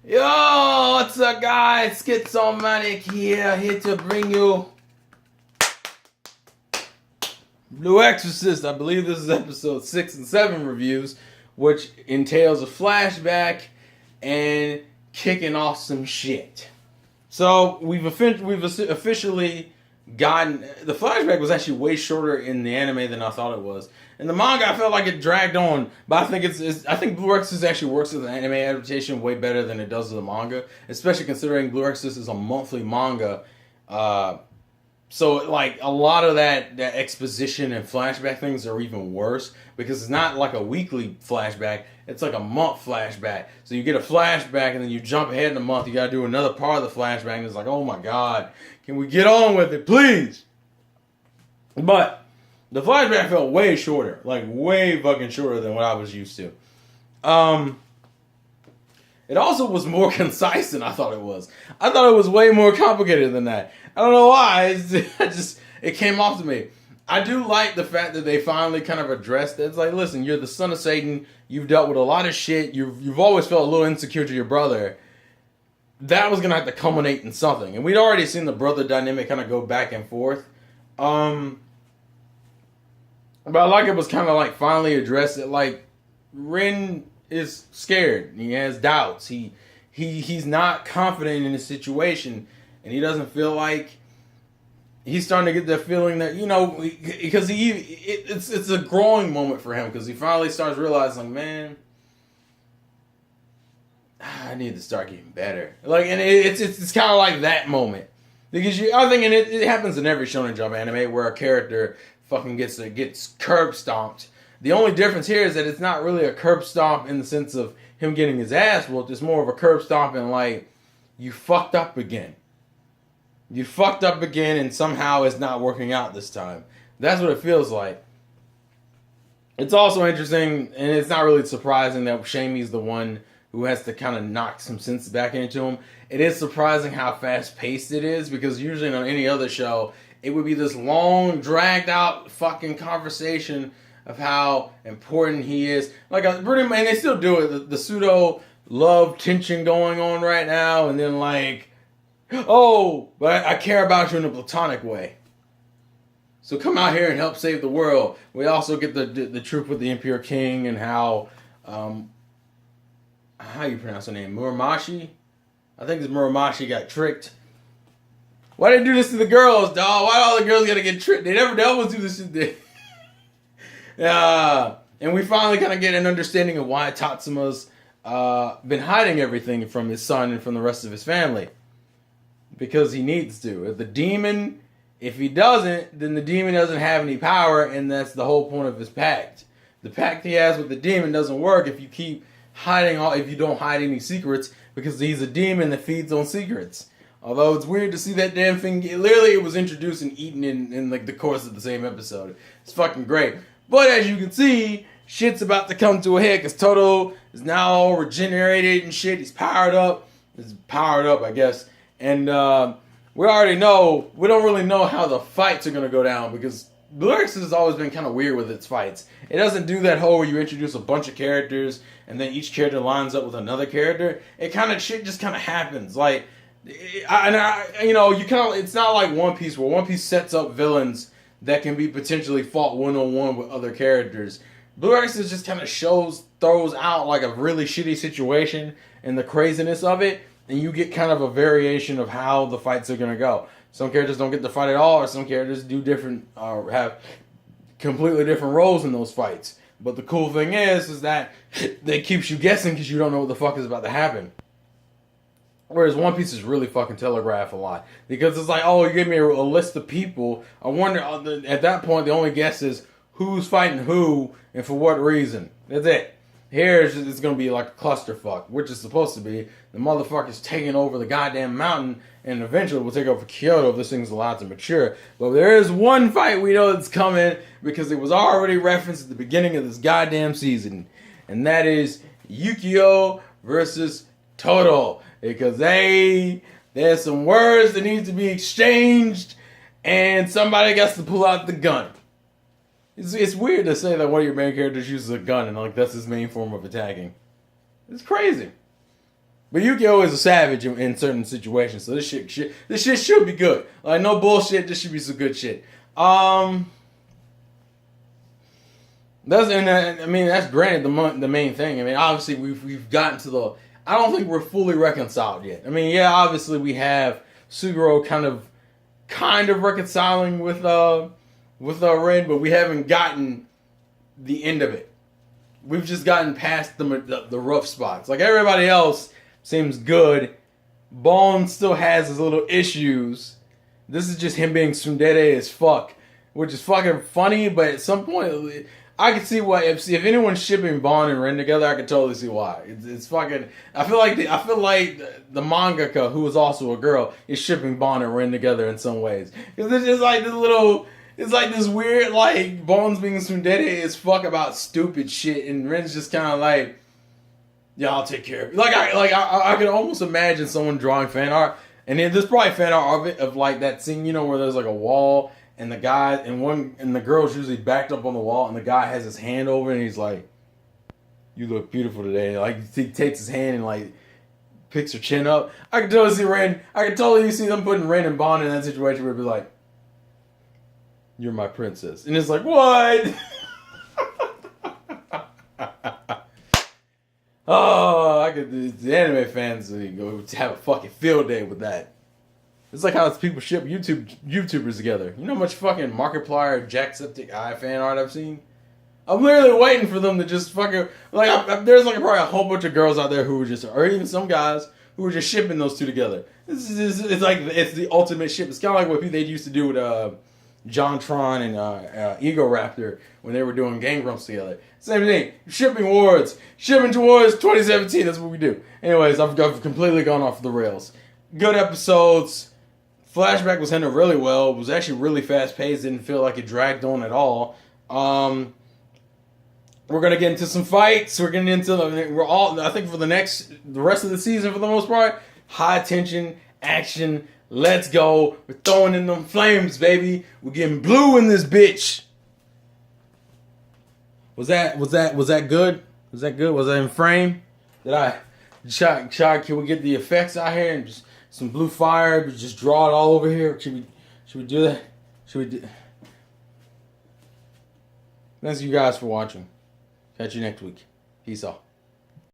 Yo, what's up, guys? Schizomatic here to bring you Blue Exorcist. I believe this is episode 6 and 7 reviews, which entails a flashback and kicking off some shit. So we've officially gotten the flashback was actually way shorter in the anime than I thought it was. In the manga, I felt like it dragged on, but I think I think Blue Exorcist actually works as an anime adaptation way better than it does as a manga, especially considering Blue Exorcist is a monthly manga. So like a lot of that exposition and flashback things are even worse because it's not like a weekly flashback, it's like a month flashback. So you get a flashback and then you jump ahead in a month, you gotta do another part of the flashback and it's like, oh my god, can we get on with it, please? But the flashback felt way shorter, like way fucking shorter than what I was used to. It also was more concise than I thought it was. I thought it was way more complicated than that. I don't know why. It came off to me. I do like the fact that they finally kind of addressed it. It's like, listen, you're the son of Satan. You've dealt with a lot of shit. You've always felt a little insecure to your brother. That was gonna have to culminate in something, and we'd already seen the brother dynamic kind of go back and forth. But I like it was kind of like finally addressed it. Like Ren is scared. He has doubts. He's not confident in his situation, and he doesn't feel like he's starting to get the feeling that, you know, because it's a growing moment for him because he finally starts realizing, man, I need to start getting better. Like, and it's kind of like that moment because I think, and it happens in every Shonen Jump anime where a character fucking gets curb stomped. The only difference here is that it's not really a curb stomp in the sense of him getting his ass whooped. It's more of a curb stomp in like, you fucked up again. You fucked up again and somehow it's not working out this time. That's what it feels like. It's also interesting, and it's not really surprising that Shamey's the one who has to kind of knock some sense back into him. It is surprising how fast-paced it is, because usually on any other show, it would be this long, dragged-out fucking conversation of how important he is. Like, pretty much, and they still do it. The pseudo-love tension going on right now, and then like, oh, but I care about you in a platonic way. So come out here and help save the world. We also get the truth with the Impure King and how you pronounce her name? Muramashi? I think this Muramashi got tricked. Why did they do this to the girls, dog? Why all the girls gotta get tricked? They always do this shit. And we finally kind of get an understanding of why Tatsuma's been hiding everything from his son and from the rest of his family. Because he needs to. If he doesn't, then the demon doesn't have any power, and that's the whole point of his pact. The pact he has with the demon doesn't work if you keep if you don't hide any secrets, because he's a demon that feeds on secrets. Although it's weird to see that damn thing, literally it was introduced and eaten in like the course of the same episode. It's fucking great. But as you can see, shit's about to come to a head, because Toto is now all regenerated and shit. He's powered up. He's powered up, I guess. And we already know, we don't really know how the fights are going to go down, because Blue Exorcist has always been kind of weird with its fights. It doesn't do that whole where you introduce a bunch of characters and then each character lines up with another character. It kind of, shit just kind of happens. Like, it's not like One Piece, where One Piece sets up villains that can be potentially fought one-on-one with other characters. Blue Exorcist just kind of throws out like a really shitty situation and the craziness of it, and you get kind of a variation of how the fights are going to go. Some characters don't get to fight at all, or some characters do different, or have completely different roles in those fights. But the cool thing is that it keeps you guessing because you don't know what the fuck is about to happen. Whereas One Piece is really fucking telegraphed a lot. Because it's like, oh, you gave me a list of people. I wonder, at that point, the only guess is who's fighting who and for what reason. That's it. Here, it's going to be like a clusterfuck, which is supposed to be. The motherfucker's taking over the goddamn mountain, and eventually we'll take over Kyoto if this thing's allowed to mature. But there is one fight we know that's coming, because it was already referenced at the beginning of this goddamn season. And that is Yukio versus Toto. Because there's some words that need to be exchanged, and somebody got to pull out the gun. It's weird to say that one of your main characters uses a gun and like that's his main form of attacking. It's crazy. But Yu-Gi-Oh is a savage in certain situations, so this shit should be good. Like, no bullshit. This should be some good shit. That's granted the main thing. I mean, obviously we've gotten to the. I don't think we're fully reconciled yet. I mean, yeah, obviously we have Suguro kind of reconciling with Ren, but we haven't gotten the end of it. We've just gotten past the rough spots. Like, everybody else seems good. Bone still has his little issues. This is just him being tsundere as fuck, which is fucking funny. But at some point, I can see why. If anyone's shipping Bond and Ren together, I can totally see why. It's fucking. I feel like the mangaka, who is also a girl, is shipping Bond and Ren together in some ways. Because it's just like this little. It's like this weird, like, Bond's being tsundere as fuck about stupid shit, and Ren's just kind of like, yeah, I'll take care of it. I could almost imagine someone drawing fan art, and then there's probably fan art of it, of like that scene, you know, where there's like a wall, and the guy and the girl's usually backed up on the wall, and the guy has his hand over, and he's like, "You look beautiful today." And, like, he takes his hand and like picks her chin up. I can totally see Ren. I can totally see them putting Ren and Bond in that situation where it'd be like, "You're my princess," and it's like, what? Oh, the anime fans go have a fucking field day with that. It's like how people ship YouTubers together. You know how much fucking Markiplier, Jacksepticeye fan art I've seen? I'm literally waiting for them to just fucking, like, there's like probably a whole bunch of girls out there who are just, or even some guys who are just shipping those two together. It's like, it's the ultimate ship. It's kind of like what they used to do with JonTron and Ego Raptor when they were doing Game Grumps together. Same thing. Shipping towards 2017. That's what we do. Anyways, I've completely gone off the rails. Good episodes. Flashback was handled really well. It was actually really fast paced. Didn't feel like it dragged on at all. We're gonna get into some fights. We're getting into I think for the rest of the season, for the most part, high tension action. Let's go. We're throwing in them flames, baby. We're getting blue in this bitch. Was that good? Was that good? Was that in frame? Did I can we get the effects out here and just some blue fire, just draw it all over here? Should we do that? Thanks you guys for watching. Catch you next week. Peace out.